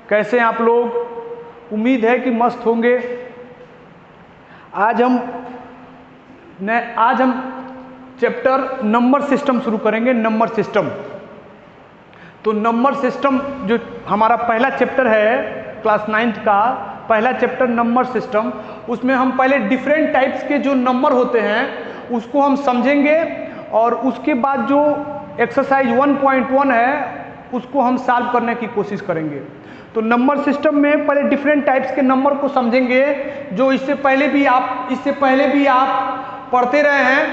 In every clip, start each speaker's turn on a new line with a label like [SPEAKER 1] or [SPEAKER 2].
[SPEAKER 1] कैसे हैं आप लोग? उम्मीद है कि मस्त होंगे। आज हम चैप्टर नंबर सिस्टम शुरू करेंगे। नंबर सिस्टम, तो नंबर सिस्टम जो हमारा पहला चैप्टर है क्लास 9th का पहला चैप्टर नंबर सिस्टम, उसमें हम पहले डिफरेंट टाइप्स के जो नंबर होते हैं उसको हम समझेंगे और उसके बाद जो एक्सरसाइज 1.1 है उसको हम सॉल्व करने की कोशिश करेंगे। तो नंबर सिस्टम में पहले डिफरेंट टाइप्स के नंबर को समझेंगे जो इससे पहले भी आप पढ़ते रहे हैं।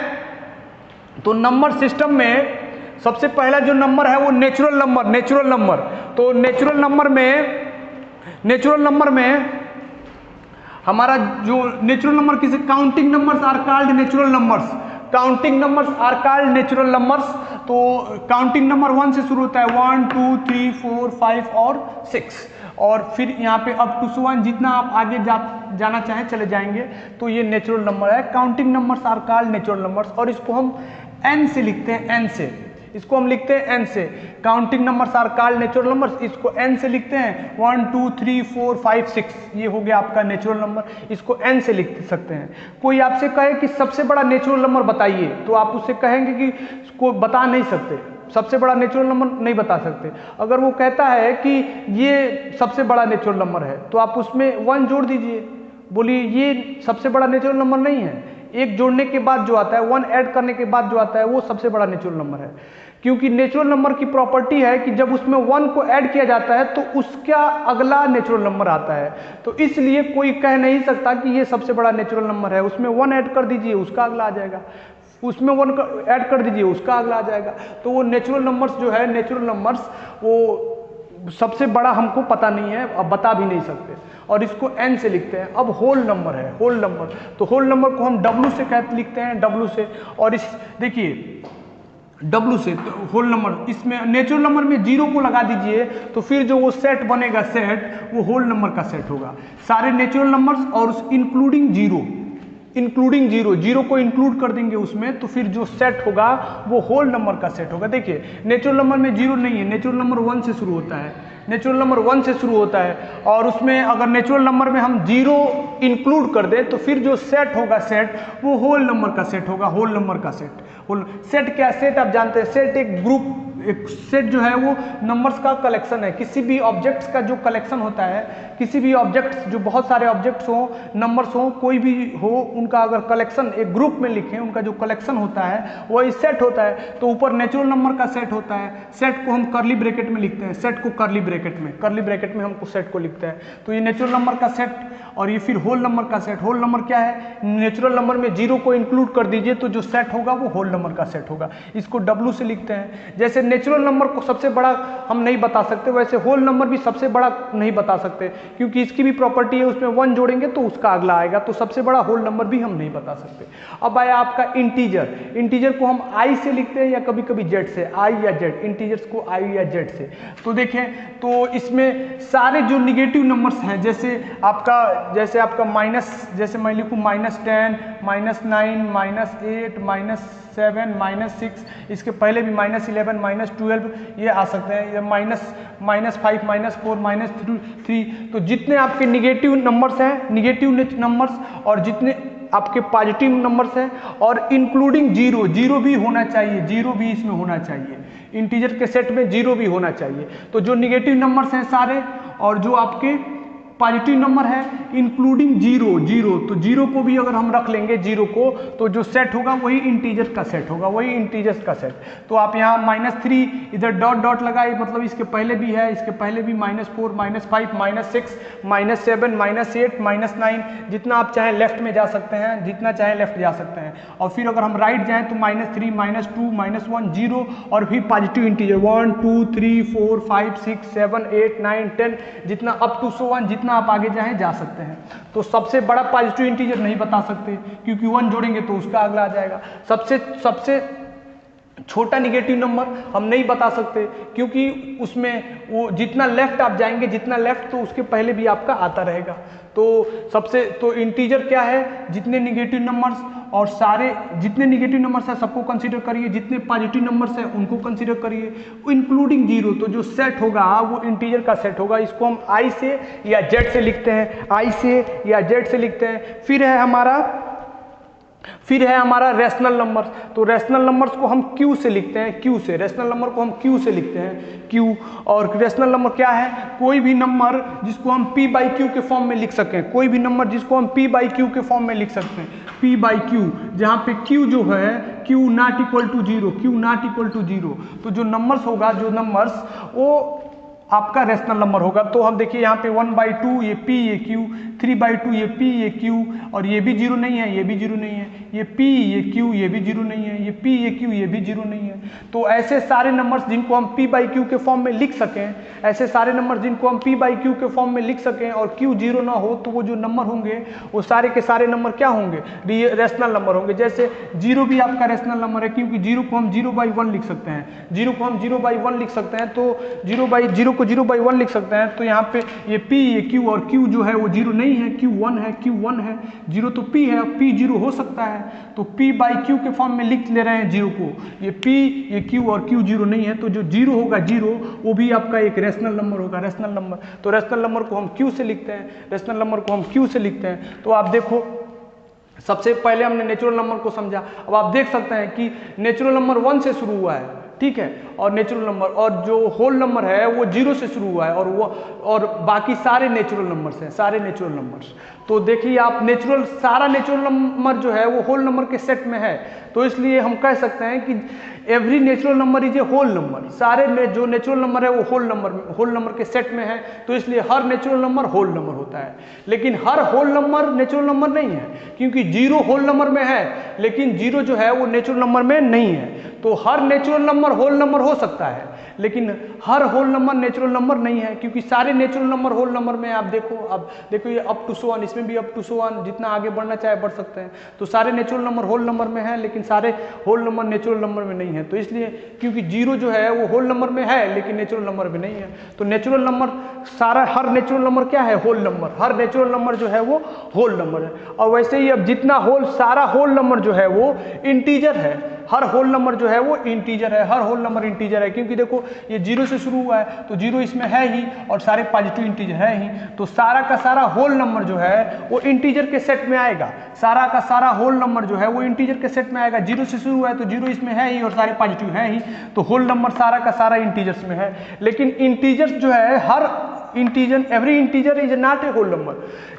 [SPEAKER 1] तो नंबर सिस्टम में सबसे पहला जो नंबर है वो नेचुरल नंबर। तो नेचुरल नंबर में हमारा जो नेचुरल नंबर किसे counting numbers are called natural numbers. Counting numbers are called natural numbers. तो काउंटिंग नंबर 1 से शुरू होता है, 1 2 3 4 5 और 6, और फिर यहाँ पे अप टू 1 जितना आप आगे जाना चाहें चले जाएंगे। तो ये नेचुरल नंबर है। Counting numbers are called natural numbers, और इसको हम n से लिखते हैं, n से इसको हम लिखते हैं n से। Counting numbers are called natural numbers, इसको n से लिखते हैं 1 2 3 4 5 6, ये हो गया आपका नेचुरल नंबर, इसको n से लिख सकते हैं। कोई आपसे कहे कि सबसे बड़ा नेचुरल नंबर बताइए, तो आप उससे कहेंगे कि इसको बता नहीं सकते, सबसे बड़ा नेचुरल नंबर नहीं बता सकते। अगर वो कहता है कि ये सबसे बड़ा नेचुरल नंबर है तो आप उसमें 1 जोड़ दीजिए, बोलिए ये सबसे बड़ा नेचुरल नंबर नहीं है। एक जोड़ने के बाद जो आता है, 1 ऐड करने के बाद जो आता है वो सबसे बड़ा नेचुरल नंबर है। क्योंकि नेचुरल नंबर की प्रॉपर्टी है कि जब उसमें 1 को ऐड किया जाता है तो उसका अगला नेचुरल नंबर आता है। तो इसलिए कोई कह नहीं सकता कि ये सबसे बड़ा नेचुरल नंबर है। उसमें 1 ऐड कर दीजिए, उसका अगला आ जाएगा, उसमें 1 ऐड कर दीजिए, उसका अगला आ जाएगा। तो वो नेचुरल नंबर्स जो है, नेचुरल नंबर्स वो सबसे बड़ा हमको पता नहीं है, अब बता भी नहीं सकते, और इसको n से लिखते हैं। अब होल नंबर है, होल नंबर, तो होल नंबर को हम w से लिखते हैं, w से। और इस देखिए w से तो होल नंबर, इसमें नेचुरल नंबर में 0 को लगा दीजिए तो फिर जो वो सेट बनेगा, सेट वो होल नंबर का सेट होगा। सारे नेचुरल नंबर्स और उस इंक्लूडिंग जीरो को इंक्लूड कर देंगे उसमें, तो फिर जो सेट होगा वो होल नंबर का सेट होगा। देखिए नेचुरल नंबर में 0 नहीं है, नेचुरल नंबर 1 से शुरू होता है, नेचुरल नंबर 1 से शुरू होता है। और उसमें अगर नेचुरल नंबर में हम 0 इंक्लूड कर दें तो फिर जो सेट होगा, सेट वो होल नंबर का सेट होगा, होल नंबर का सेट। सेट क्या, सेट आप जानते हैं, सेट एक ग्रुप, एक सेट जो है वो नंबर्स का कलेक्शन है। किसी भी ऑब्जेक्ट्स का जो कलेक्शन होता है, किसी भी ऑब्जेक्ट्स, जो बहुत सारे ऑब्जेक्ट्स हो, नंबर्स हो, कोई भी हो, उनका अगर कलेक्शन एक ग्रुप में लिखें, उनका जो कलेक्शन होता है वही सेट होता है। तो ऊपर नेचुरल नंबर का सेट होता है, सेट को हम कर्ली ब्रैकेट में लिखते हैं, सेट को कर्ली ब्रैकेट में हमको सेट को लिखते हैं। तो ये नेचुरल नंबर का सेट, और ये फिर होल नंबर का सेट। होल नंबर क्या है, नेचुरल नंबर में 0 को इंक्लूड कर दीजिए तो जो सेट होगा वो होल नंबर का सेट होगा, इसको w से लिखते हैं। जैसे नेचुरल नंबर को सबसे बड़ा हम नहीं बता सकते, वैसे होल नंबर भी सबसे बड़ा नहीं बता सकते, क्योंकि इसकी भी प्रॉपर्टी है, उसमें 1 जोड़ेंगे तो उसका अगला आएगा, तो सबसे बड़ा होल नंबर भी हम नहीं बता सकते। अब आया आपका इंटीजर। इंटीजर को हम i से लिखते हैं या कभी कभी z से, i या z, इंटीजर्स को i या z से। तो देखें, तो इसमें सारे जो निगेटिव नंबर्स हैं, जैसे आपका माइनस, जैसे मैं लिखूँ -10, -9, -8, -7, -6, इसके पहले भी -11, -12 ये आ सकते हैं, या -5, -4, -3। तो जितने आपके निगेटिव नंबर्स हैं, निगेटिव नंबर्स, और जितने आपके पॉजिटिव नंबर्स हैं, और इंक्लूडिंग 0 भी होना चाहिए, 0 भी इसमें होना चाहिए, इंटीजर के सेट में 0 भी होना चाहिए। तो जो निगेटिव नंबर्स हैं सारे, और जो आपके पॉजिटिव नंबर है इंक्लूडिंग 0, तो 0 को भी अगर हम रख लेंगे, 0 को, तो जो सेट होगा वही इंटीजर का सेट होगा, वही इंटीजर्स का सेट। तो आप यहाँ -3 इधर डॉट लगाए, मतलब इसके पहले भी है, इसके पहले भी -4, -5, -6, -7, -8, -9, जितना आप चाहें लेफ्ट में जा सकते हैं, जितना चाहें लेफ्ट जा सकते हैं। और फिर अगर हम राइट जाएं तो -3, -2, -1, 0, और फिर पॉजिटिव इंटीजर 1 2 3 4 5 6 7 8 9 10, जितना अप टू 1, जितना आप आगे जाएं जा सकते हैं। तो सबसे बड़ा पॉजिटिव इंटीजर नहीं बता सकते, क्योंकि 1 जोड़ेंगे तो उसका अगला आ जाएगा। सबसे छोटा निगेटिव नंबर हम नहीं बता सकते, क्योंकि उसमें वो जितना लेफ्ट आप जाएंगे, जितना लेफ्ट तो उसके पहले भी आपका आता रहेगा। तो इंटीजर क्या है, जितने निगेटिव नंबर्स और सारे जितने निगेटिव नंबर्स हैं सबको कंसीडर करिए, जितने पॉजिटिव नंबर्स हैं उनको कंसीडर करिए, इंक्लूडिंग जीरो। तो जो सेट होगा वो इंटीजर का सेट होगा। इसको हम आई से या जेड से लिखते हैं, आई से या जेड से लिखते हैं। फिर है हमारा रेशनल नंबर। तो रेशनल नंबर्स को हम क्यू से लिखते हैं, क्यू से। रेशनल नंबर को हम क्यू से लिखते हैं, क्यू। और रेशनल नंबर क्या है, कोई भी नंबर जिसको हम पी बाई क्यू के फॉर्म में लिख सकें, कोई भी नंबर जिसको हम पी बाई क्यू के फॉर्म में लिख सकते हैं, पी बाई क्यू, जहाँ पे क्यू जो है Q not equal to zero, Q not equal to zero. तो जो नंबर्स होगा, जो नंबर्स वो आपका रेशनल नंबर होगा। तो हम देखिए यहाँ पे 1/2 ये P ये Q, 3/2 ये P ये Q, और ये भी जीरो नहीं है, ये भी जीरो नहीं है, ये P ये Q ये भी जीरो नहीं है, ये P ये Q ये भी जीरो नहीं है। तो ऐसे सारे नंबर्स जिनको हम P/Q के फॉर्म में लिख सकें, ऐसे सारे नंबर जिनको हम P/Q के फॉर्म में लिख सकें और Q जीरो ना हो, तो वो जो नंबर होंगे वो सारे के सारे नंबर क्या होंगे, रेशनल नंबर होंगे। जैसे जीरो भी आपका रेशनल नंबर है, क्योंकि जीरो को हम 0/1 लिख सकते हैं, जीरो को हम 0/1 लिख सकते हैं। तो 0/1 लिख सकते हैं। तो यहाँ पे ये P ये Q, और Q जो है वो जीरो नहीं है, Q 1 है, Q 1 है, जीरो तो P है, अब P जीरो हो सकता है, तो P/Q के फॉर्म में लिख ले रहे हैं जीरो को। ये P ये Q और Q जीरो नहीं है, तो जो जीरो होगा जीरो, वो भी आपका एक रेशनल नंबर होगा, रेशनल नंबर। तो रेशनल नंबर को हम Q से लिखते हैं, रेशनल नंबर को हम Q से लिखते हैं। तो आप देखो, सबसे पहले हमने नेचुरल नंबर को समझा। अब आप देख सकते हैं कि नेचुरल नंबर 1 से शुरू हुआ है, ठीक है, और नेचुरल नंबर, और जो होल नंबर है वो 0 से शुरू हुआ है, और बाकी सारे नेचुरल नंबर्स हैं, सारे नेचुरल नंबर्स। तो देखिए आप, सारा नेचुरल नंबर जो है वो होल नंबर के सेट में है। तो इसलिए हम कह सकते हैं कि every natural number is a whole number. सारे जो नेचुरल नंबर है वो होल नंबर के सेट में है। तो इसलिए हर नेचुरल नंबर होल नंबर होता है। लेकिन हर होल नंबर नेचुरल नंबर नहीं है, क्योंकि जीरो होल नंबर में है, लेकिन जीरो जो है वो नेचुरल नंबर में नहीं है। तो हर नेचुरल नंबर होल नंबर हो सकता है, लेकिन हर होल नंबर नेचुरल नंबर नहीं है, क्योंकि सारे नेचुरल नंबर होल नंबर में। आप देखो ये अप टू 1, इसमें भी अप टू 1, जितना आगे बढ़ना चाहे बढ़ सकते हैं। तो सारे नेचुरल नंबर होल नंबर में है, लेकिन सारे होल नंबर नेचुरल नंबर में नहीं है। तो इसलिए, क्योंकि जीरो जो है वो होल नंबर में है, लेकिन नेचुरल नंबर में नहीं है। तो नेचुरल नंबर हर नेचुरल नंबर क्या है, होल नंबर। हर नेचुरल नंबर जो है वो होल नंबर है। और वैसे ही अब सारा होल नंबर जो है वो इंटीजर है। हर होल नंबर जो है वो इंटीजर है, हर होल नंबर इंटीजर है, क्योंकि देखो ये 0 से शुरू हुआ है, तो 0 इसमें है ही, और सारे पॉजिटिव इंटीजर है ही। तो सारा का सारा होल नंबर जो है वो इंटीजर के सेट में आएगा। सारा का सारा होल नंबर जो है वो इंटीजर के सेट में आएगा। 0 से शुरू हुआ है तो 0 इसमें है ही, और सारे पॉजिटिव है ही। तो होल नंबर सारा का सारा इंटीजर्स में है। लेकिन इंटीजर्स जो है, हर every integer is not a whole number,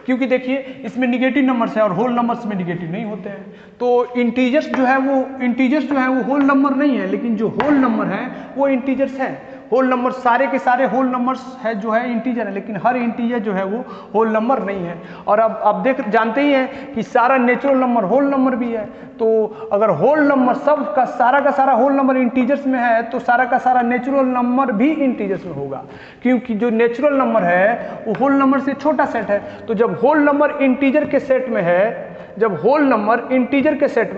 [SPEAKER 1] क्योंकि देखिए इसमें निगेटिव नंबर्स है और होल नंबर्स में निगेटिव नहीं होते हैं। तो इंटीजर्स जो है वो होल नंबर नहीं है, लेकिन जो होल नंबर है वो इंटीजर्स है। होल नंबर सारे के सारे होल नंबर्स है जो है इंटीजर है, लेकिन हर इंटीजर जो है वो होल नंबर नहीं है। और अब आप जानते ही हैं कि सारा नेचुरल नंबर होल नंबर भी है। तो अगर होल नंबर का सारा होल नंबर इंटीजर्स में है, तो सारा का सारा नेचुरल नंबर भी इंटीजर्स में होगा, क्योंकि जो नेचुरल नंबर है वो होल नंबर से छोटा सेट है। तो जब होल नंबर इंटीजर के सेट में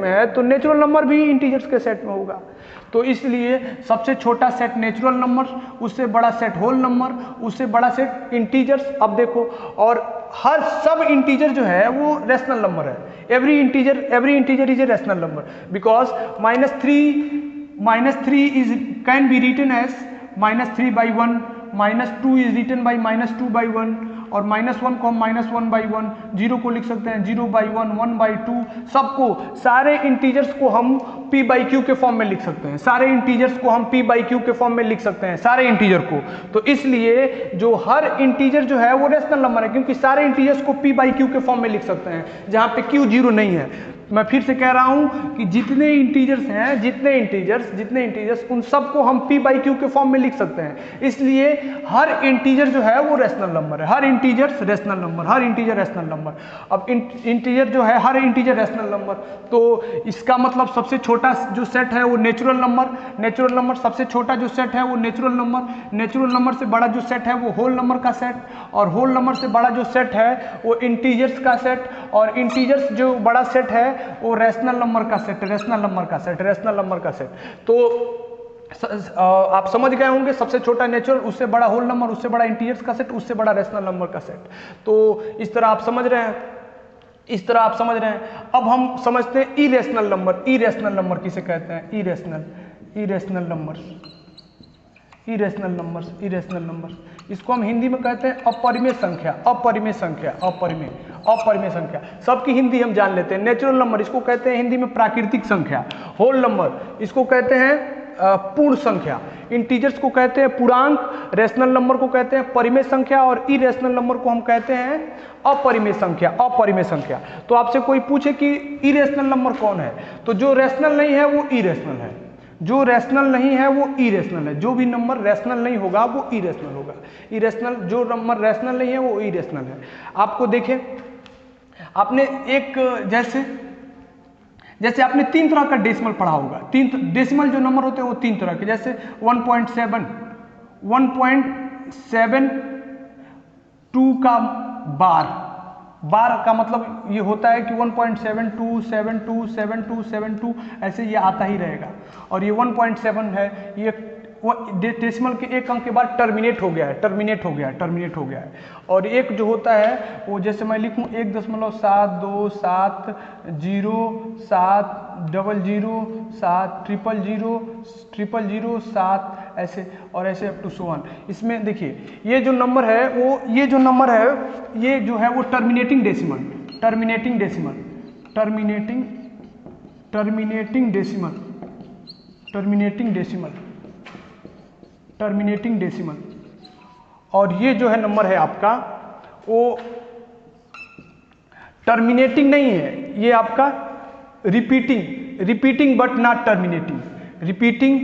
[SPEAKER 1] है, तो नेचुरल नंबर भी इंटीजर्स के सेट में होगा। तो इसलिए सबसे छोटा सेट नेचुरल नंबर, उससे बड़ा सेट होल नंबर, उससे बड़ा सेट इंटीजर्स। अब देखो, और हर सब इंटीजर जो है वो रेशनल नंबर है। Every integer is a rational number, because -3 can be written as -3/1, -2 is written by -2/1, और -1 को हम -1/1, 0 को लिख सकते हैं 0/1, 1/2, सबको, सारे इंटीजर्स को हम P/Q के फॉर्म में लिख सकते हैं। सारे इंटीजर्स को हम P/Q के फॉर्म में लिख सकते हैं, सारे इंटीजर को। तो इसलिए जो हर इंटीजर जो है वो रेशनल नंबर है, क्योंकि सारे इंटीजर्स को P/Q के फॉर्म में लिख सकते हैं, जहाँ पे Q 0 नहीं है। मैं फिर से कह रहा हूं कि जितने इंटीजर्स उन सबको हम P/Q के फॉर्म में लिख सकते हैं। इसलिए हर इंटीजर जो है वो रेशनल नंबर है। हर इंटीजर रेशनल नंबर। अब इंटीजर जो है, हर इंटीजर रेशनल नंबर। तो इसका मतलब सबसे छोटा जो सेट है वो नेचुरल नंबर, सबसे छोटा जो सेट है वो नेचुरल नंबर से बड़ा जो सेट है वो होल नंबर का सेट, और होल नंबर से बड़ा जो सेट है वो इंटीजर्स का सेट, और इंटीजर्स जो बड़ा सेट है वो रैशनल नंबर का सेट, रैशनल नंबर का सेट, रैशनल नंबर का सेट। तो आप समझ गए होंगे, सबसे छोटा नेचुरल, उससे बड़ा होल नंबर, उससे बड़ा इंटीजर्स का सेट, उससे बड़ा रैशनल नंबर का सेट। तो इस तरह आप समझ रहे हैं, इस तरह आप समझ रहे हैं। अब हम समझते हैं इरेशनल नंबर। इरेशनल नंबर किसे कहते हैं? Irrational, irrational number, irrational numbers, irrational numbers. इसको हम हिंदी में कहते हैं अपरिमेय संख्या, अपरिमेय संख्या, अपरिमेय, अपरिमेय संख्या। सबकी हिंदी हम जान लेते हैं। नेचुरल नंबर इसको कहते हैं हिंदी में प्राकृतिक संख्या। होल नंबर इसको कहते हैं पूर्ण संख्या। इंटीजर्स को कहते हैं पूर्णांक। रैशनल नंबर को कहते हैं परिमेय संख्या और इरेशनल नंबर को हम कहते हैं अपरिमेय संख्या, अपरिमेय संख्या। तो आपसे कोई पूछे कि इरेशनल नंबर कौन है, तो जो रैशनल नहीं है वो इरेशनल है, जो रैशनल नहीं है वो इरेशनल है। जो भी नंबर रैशनल नहीं होगा वो इरेशनल होगा। इरेशनल, जो नंबर रैशनल नहीं है वो इरेशनल है। आपको देखें, आपने एक जैसे आपने 3 तरह का डेसिमल पढ़ा होगा। 3 डेसिमल जो नंबर होते हैं वो 3 तरह के, जैसे 1.7, 1.72 का बार, बार का मतलब ये होता है कि 1.72, 72, 72, 72 ऐसे ये आता ही रहेगा। और ये 1.7 है, ये डेसिमल के एक अंक के बाद टर्मिनेट हो गया है, टर्मिनेट हो गया है, टर्मिनेट हो गया है। और एक जो होता है वो जैसे मैं लिखूं 1.72700700700000007 ऐसे और ऐसे अप टू सो ऑन। इसमें देखिए ये जो नंबर है वो, ये जो नंबर है ये जो है वो terminating decimal, terminating decimal, terminating decimal, terminating decimal, terminating decimal. और ये जो है नंबर है आपका वो टर्मिनेटिंग नहीं है, ये आपका repeating, repeating but not terminating, repeating,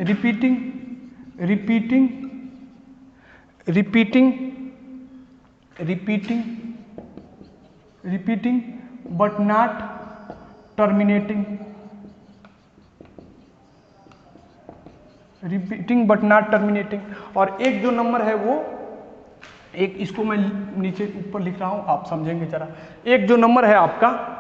[SPEAKER 1] repeating, repeating, repeating, repeating, repeating but not terminating, repeating but not terminating. और एक जो नंबर है वो, एक इसको मैं नीचे ऊपर लिख रहा हूं, आप समझेंगे जरा। एक जो नंबर है आपका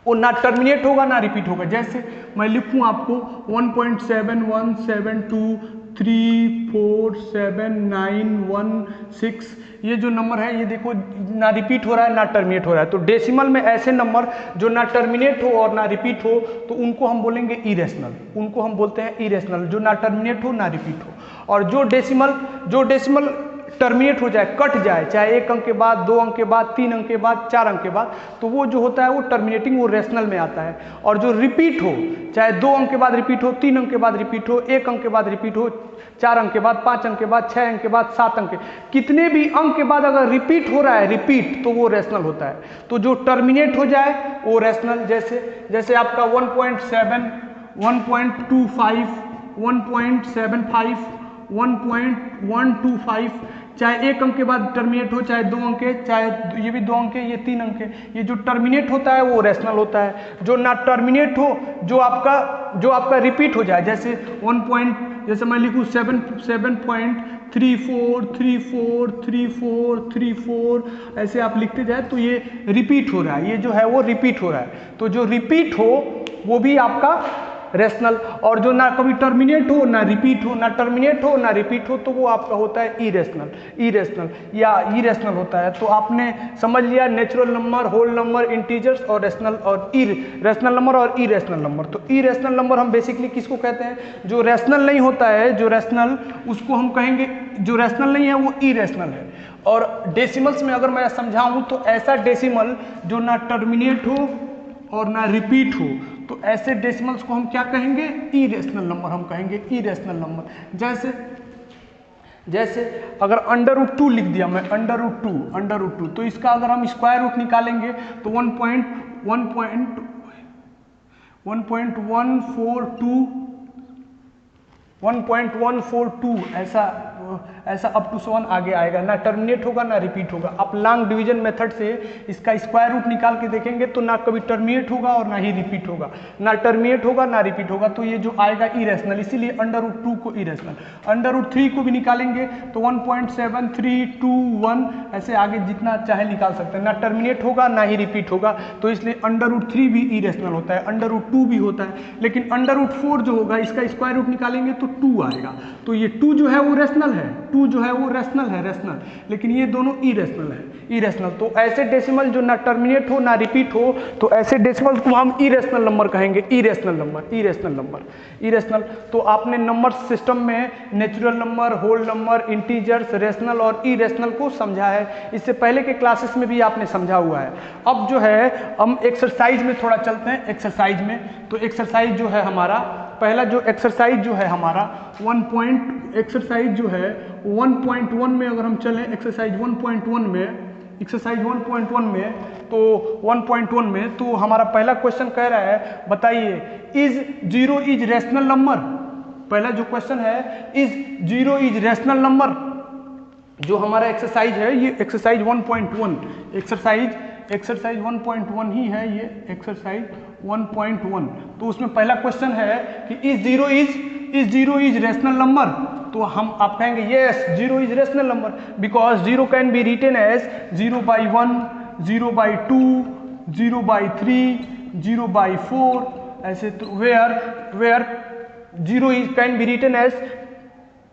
[SPEAKER 1] वो ना टर्मिनेट होगा ना रिपीट होगा। जैसे मैं लिखूं आपको 1.7173479116, ये जो नंबर है ये देखो ना रिपीट हो रहा है ना टर्मिनेट हो रहा है। तो डेसिमल में ऐसे नंबर जो ना टर्मिनेट हो और ना रिपीट हो तो उनको हम बोलेंगे इरेशनल, उनको हम बोलते हैं इरेशनल, जो ना टर्मिनेट हो ना रिपीट हो। और जो डेसिमल टर्मिनेट हो जाए, कट जाए, चाहे 1 अंक के बाद, 2 अंक के बाद, 3 अंक के बाद, 4 अंक के बाद, तो वो जो होता है वो टर्मिनेटिंग, वो रैशनल में आता है। और जो रिपीट हो, चाहे 2 अंक के बाद रिपीट हो, 3 अंक के बाद रिपीट हो, 1 अंक के बाद रिपीट हो, 4 अंक के बाद, 5 अंक के बाद, 6 अंक के बाद, 7 अंक के, कितने भी अंक के बाद अगर रिपीट हो रहा है, रिपीट, तो वो रैशनल होता है। तो जो टर्मिनेट हो जाए वो रैशनल। जैसे आपका 1.7, 1.25, 1.75, 1.125, चाहे 1 अंक के बाद टर्मिनेट हो, चाहे 2 अंक के, चाहे ये भी 2 अंक के, ये 3 अंक के, ये जो टर्मिनेट होता है वो रैशनल होता है। जो ना टर्मिनेट हो, जो आपका रिपीट हो जाए, जैसे जैसे मैं लिखूँ 7.34343434 ऐसे आप लिखते जाए तो ये रिपीट हो रहा है, ये जो है वो रिपीट हो रहा है। तो जो रिपीट हो वो भी आपका रैशनल, और जो ना कभी टर्मिनेट हो ना रिपीट हो, ना टर्मिनेट हो ना रिपीट हो, तो वो आपका होता है इरेशनल, इरेशनल या इरेशनल होता है। तो आपने समझ लिया natural number, whole number, integers और रैशनल और रैशनल नंबर और इरेशनल नंबर। तो इरेशनल नंबर हम बेसिकली किसको कहते हैं? जो रैशनल नहीं होता है, जो रैशनल, उसको हम कहेंगे, जो रैशनल नहीं है वो इरेशनल है। और डेसिमल्स में अगर मैं समझाऊं तो ऐसा डेसिमल जो ना टर्मिनेट हो और ना रिपीट हो, तो ऐसे डेसिमल्स को हम क्या कहेंगे? इरेशनल नंबर हम कहेंगे, इरेशनल नंबर। जैसे अगर √2 लिख दिया मैं, √2, तो इसका अगर हम स्क्वायर रूट निकालेंगे तो 1.142 ऐसा ऐसा अप टू 1 आगे आएगा, ना टर्मिनेट होगा ना रिपीट होगा। आप लॉन्ग डिवीजन मेथड से इसका स्क्वायर रूट निकाल के देखेंगे तो ना कभी टर्मिनेट होगा और ना ही रिपीट होगा, ना टर्मिनेट होगा ना रिपीट होगा, तो ये जो आएगा इरेशनल, इसीलिए √2 को इरेशनल। √3 को भी निकालेंगे तो 1.7321 ऐसे आगे जितना चाहे निकाल सकते हैं, ना टर्मिनेट होगा ना ही रिपीट होगा, तो इसलिए √3 भी इरेशनल होता है, √2 भी होता है। लेकिन √4 जो होगा इसका स्क्वायर रूट निकालेंगे तो 2 आएगा, तो ये 2 जो है वो रेशनल है, 2 जो है वो रेशनल है, रेशनल, लेकिन ये दोनों इरेशनल है, इरेशनल। तो ऐसे डेसिमल जो ना टर्मिनेट हो ना रिपीट हो, तो ऐसे डेसिमल को हम इरेशनल नंबर कहेंगे, irrational number, irrational number, irrational. तो आपने नंबर सिस्टम में natural number, whole number, integers, rational और इरेशनल को समझा है, इससे पहले के क्लासेस में भी आपने समझा हुआ है। अब जो है हम एक्सरसाइज में थोड़ा चलते हैं, एक्सरसाइज में। तो एक्सरसाइज जो है हमारा पहला जो एक्सरसाइज जो है हमारा एक्सरसाइज जो है 1.1 में अगर हम चलें, एक्सरसाइज 1.1 में, एक्सरसाइज 1.1 में, तो 1.1 में तो हमारा पहला क्वेश्चन कह रहा है बताइए इज 0 इज रैशनल नंबर। पहला जो क्वेश्चन है इज 0 इज रैशनल नंबर, जो हमारा एक्सरसाइज है ये एक्सरसाइज 1.1, एक्सरसाइज 1.1 ही है ये एक्सरसाइज 1.1। तो उसमें पहला क्वेश्चन है कि इज 0 इज रैशनल नंबर, तो हम आप कहेंगे yes 0 is rational number because 0 can be written as 0/1, 0/2, 0/3, 0/4 ऐसे। तो where 0 is can be written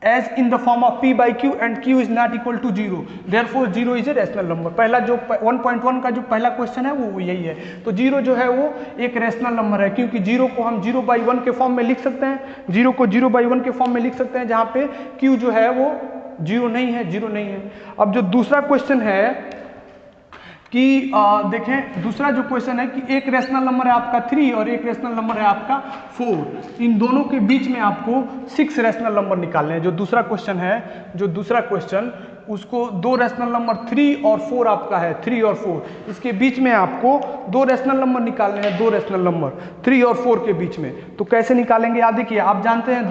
[SPEAKER 1] as in the form of p/q and q is not equal to 0, therefore 0 is a rational number। पहला जो 1.1 का जो पहला question है वो यही है। तो 0 जो है वो एक रैशनल नंबर है, क्योंकि 0 को हम 0/1 के फॉर्म में लिख सकते हैं, 0 को 0/1 के फॉर्म में लिख सकते हैं, जहाँ पे q जो है वो 0 नहीं है, 0 नहीं है। अब जो दूसरा क्वेश्चन है कि देखें, दूसरा जो क्वेश्चन है कि एक रैशनल नंबर है आपका 3 और एक रैशनल नंबर है आपका 4, इन दोनों के बीच में आपको 6 रैशनल नंबर निकालने हैं। जो दूसरा क्वेश्चन है, जो दूसरा क्वेश्चन उसको 2 रैशनल नंबर 3 और 4 आपका है, 3 और 4, इसके बीच में आपको 2 रैशनल नंबर निकालने हैं, 2 रैशनल नंबर 3 और 4 के बीच में। तो कैसे निकालेंगे आप देखिए, आप जानते हैं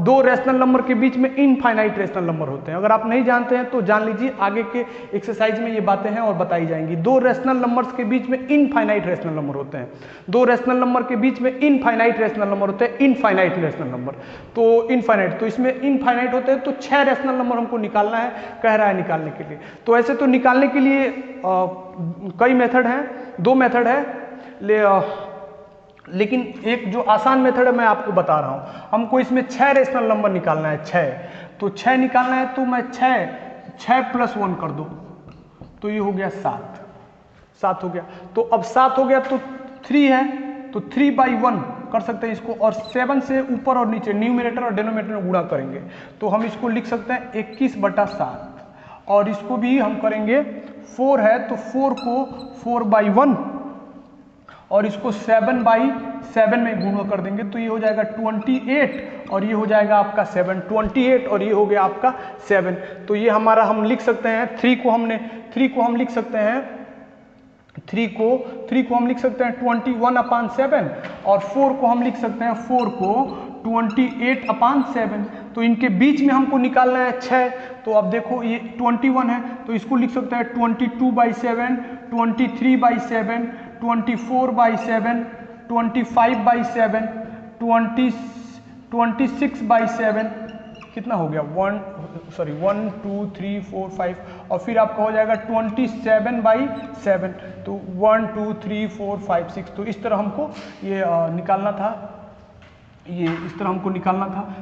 [SPEAKER 1] 2 रैशनल नंबर के बीच में इनफाइनाइट रैशनल नंबर होते हैं। अगर आप नहीं जानते हैं तो जान लीजिए, आगे के एक्सरसाइज में ये बातें हैं और बताई जाएंगी। 2 रैशनल नंबर्स के बीच में इनफाइनाइट रैशनल नंबर होते हैं, 2 रैशनल नंबर के बीच में इनफाइनाइट रैशनल नंबर होते हैं, इनफाइनाइट रैशनल नंबर। तो इनफाइनाइट, तो इसमें इनफाइनाइट होते हैं, तो 6 रैशनल नंबर हमको निकालना है, कह रहा है निकालने के लिए। तो ऐसे तो निकालने के लिए कई मेथड हैं, 2 मेथड है, लेकिन एक जो आसान मेथड है मैं आपको बता रहा हूं। हमको इसमें 6 रैशनल नंबर निकालना है, 6, तो 6 निकालना है, तो मैं 6 + 1 कर दो तो ये हो गया 7 हो गया। तो अब 7 हो गया तो 3 है, तो 3/1 कर सकते हैं इसको, और 7 से ऊपर और नीचे न्यूमरेटर और डिनोमिनेटर में गुणा करेंगे तो हम इसको लिख सकते हैं 21/7, और इसको भी हम करेंगे 4 है तो 4 को 4/1 और इसको 7/7 में गुणा कर देंगे तो ये हो जाएगा 28, और ये हो जाएगा आपका 7, 28 और ये हो गया आपका 7। तो ये हमारा हम लिख सकते हैं 3 को हम लिख सकते हैं 21/7, और 4 को हम लिख सकते हैं 4 को 28/7। तो इनके बीच में हमको निकालना है 6, तो अब देखो ये 21 है तो इसको लिख सकते हैं 22/7, 23/7, 24/7, 25/7, 26/7, कितना हो गया 1 2 3 4 5, और फिर आपका हो जाएगा 27/7, तो 1 2 3 4 5 6। तो इस तरह हमको ये निकालना था,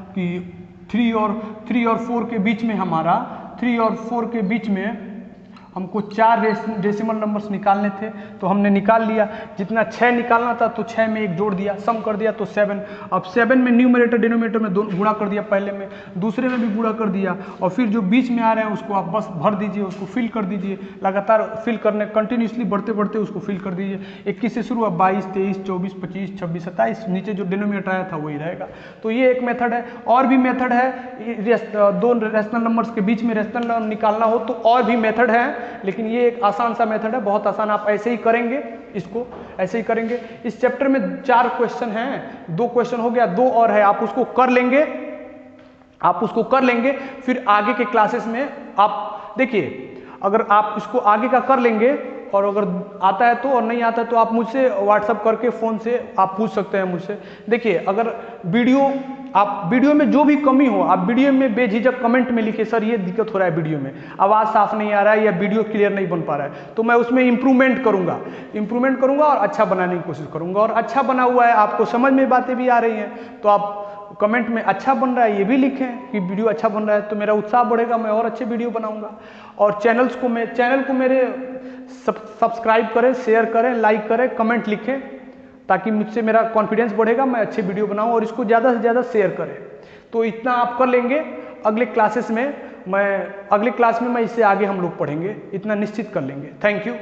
[SPEAKER 1] कि 3 और 4 के बीच में हमारा 3 और 4 के बीच में हमको 4 डेसिमल नंबर्स निकालने थे, तो हमने निकाल लिया। जितना 6 निकालना था तो 6 में 1 जोड़ दिया, सम कर दिया तो 7। अब 7 में न्यूमरेटर डिनोमिनेटर में गुणा कर दिया, पहले में दूसरे में भी गुणा कर दिया, और फिर जो बीच में आ रहे हैं उसको आप बस भर दीजिए, उसको फिल कर दीजिए, लगातार फिल करने कंटिन्यूसली बढ़ते बढ़ते उसको फिल कर दीजिए। 21 से शुरू, अब 22, 23, 24, 25, 26, 27, नीचे जो डिनोमिनेटर आया था वही रहेगा। तो ये एक मेथड है। और भी मेथड है, 2 रैशनल नंबर्स के बीच में रैशनल नंबर निकालना हो तो और भी मेथड है, लेकिन ये एक आसान सा मेथड है, बहुत आसान। आप ऐसे ही करेंगे, इसको ऐसे ही करेंगे। इस चैप्टर में 4 क्वेश्चन हैं, 2 क्वेश्चन हो गया, 2 और है, आप उसको कर लेंगे, आप उसको कर लेंगे, फिर आगे के क्लासेस में आप देखिए, अगर आप इसको आगे का कर लेंगे और अगर आता है तो, और नहीं आता है तो आप मुझसे व्हाट्सअप करके फ़ोन से आप पूछ सकते हैं मुझसे। देखिए, अगर वीडियो में जो भी कमी हो, आप वीडियो में बेझिझक कमेंट में लिखिए, सर ये दिक्कत हो रहा है, वीडियो में आवाज़ साफ नहीं आ रहा है या वीडियो क्लियर नहीं बन पा रहा है, तो मैं उसमें इम्प्रूवमेंट करूँगा और अच्छा बनाने की कोशिश करूँगा। और अच्छा बना हुआ है, आपको समझ में बातें भी आ रही हैं, तो आप कमेंट में अच्छा बन रहा है ये भी लिखें कि वीडियो अच्छा बन रहा है, तो मेरा उत्साह बढ़ेगा, मैं और अच्छे वीडियो बनाऊंगा। और चैनल को मेरे सब्सक्राइब करें, शेयर करें, लाइक करें, कमेंट लिखें, ताकि मुझसे मेरा कॉन्फिडेंस बढ़ेगा, मैं अच्छे वीडियो बनाऊं, और इसको ज़्यादा से ज़्यादा शेयर करें। तो इतना आप कर लेंगे, अगले क्लास में मैं इससे आगे हम लोग पढ़ेंगे, इतना निश्चित कर लेंगे। Thank you.